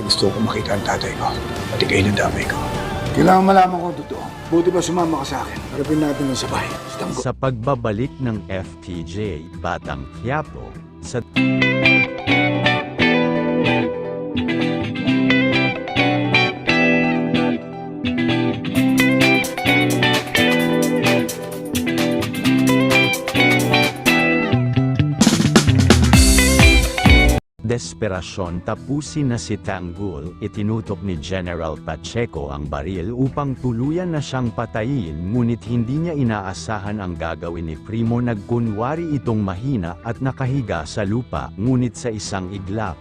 Gusto ko makita ang tatay ko. Pati kayo ng damay ko. Kailangan malaman ko ang totoo. Buti ba sumama ka sa akin? Harapin natin ang sabay. Sa pagbabalik ng FPJ Batang Quiapo sa desperasyon tapusin na si Tanggol, itinutok ni General Pacheco ang baril upang tuluyan na siyang patayin, ngunit hindi niya inaasahan ang gagawin ni Primo. Nagkunwari itong mahina at nakahiga sa lupa, ngunit sa isang iglap,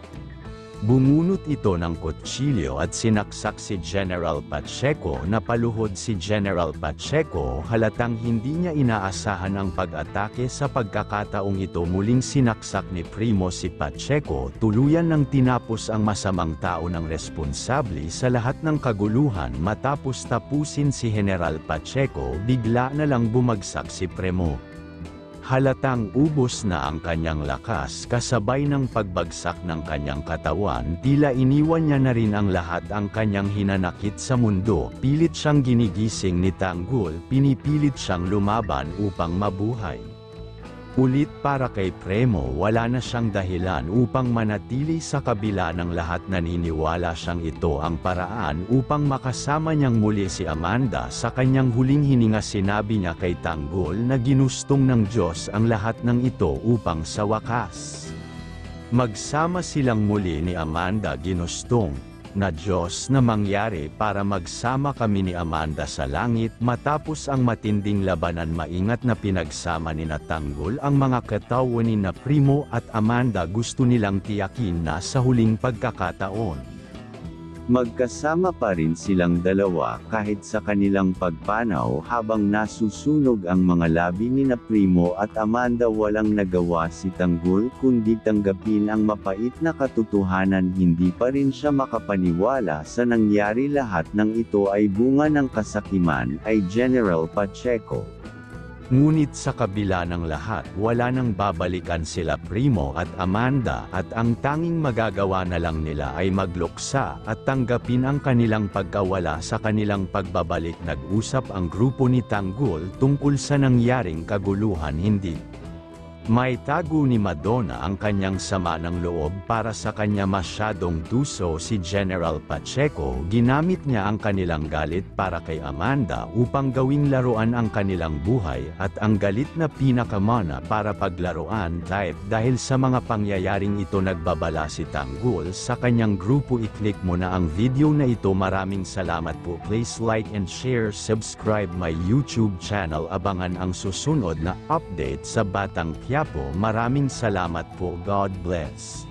bumunot ito ng kutsilyo at sinaksak si General Pacheco. Napaluhod si General Pacheco, halatang hindi niya inaasahan ang pag-atake. Sa pagkakataong ito muling sinaksak ni Primo si Pacheco, tuluyan ng tinapos ang masamang tao ng responsable sa lahat ng kaguluhan. Matapos tapusin si General Pacheco, bigla na lang bumagsak si Primo. Halatang ubos na ang kanyang lakas kasabay ng pagbagsak ng kanyang katawan, tila iniwan niya na rin ang lahat ang kanyang hinanakit sa mundo. Pilit siyang ginigising ni Tanggol, pinipilit siyang lumaban upang mabuhay. Ulit para kay Primo, wala na siyang dahilan upang manatili sa kabila ng lahat. Naniniwala siyang ito ang paraan upang makasama niyang muli si Amanda. Sa kanyang huling hininga sinabi niya kay Tanggol na ginustong ng Diyos ang lahat ng ito upang sa wakas magsama silang muli ni Amanda. Ginustong na Diyos na mangyari para magsama kami ni Amanda sa langit. Matapos ang matinding labanan, maingat na pinagsama ni Tanggol ang mga katawan ni Primo at Amanda. Gusto nilang tiyakin na sa huling pagkakataon magkasama pa rin silang dalawa kahit sa kanilang pagpanaw. Habang nasusunog ang mga labi ni Primo at Amanda, walang nagawa si Tanggol kundi tanggapin ang mapait na katotohanan. Hindi pa rin siya makapaniwala sa nangyari. Lahat ng ito ay bunga ng kasakiman ay General Pacheco. Ngunit sa kabila ng lahat, wala nang babalikan sila Primo at Amanda, at ang tanging magagawa na lang nila ay magluksa at tanggapin ang kanilang pagkawala. Sa kanilang pagbabalik, nag-usap ang grupo ni Tanggol tungkol sa nangyaring kaguluhan. Hindi may tago ni Madonna ang kanyang sama ng loob para sa kanya masyadong tuso si General Pacheco. Ginamit niya ang kanilang galit para kay Amanda upang gawing laruan ang kanilang buhay, at ang galit na pinakamana para paglaruan type. Dahil sa mga pangyayaring ito, nagbabala si Tanggol sa kanyang grupo. I-click mo na ang video na ito. Maraming salamat po. Please like and share, subscribe my YouTube channel. Abangan ang susunod na update sa Batang Quiapo. Maraming salamat po. God bless.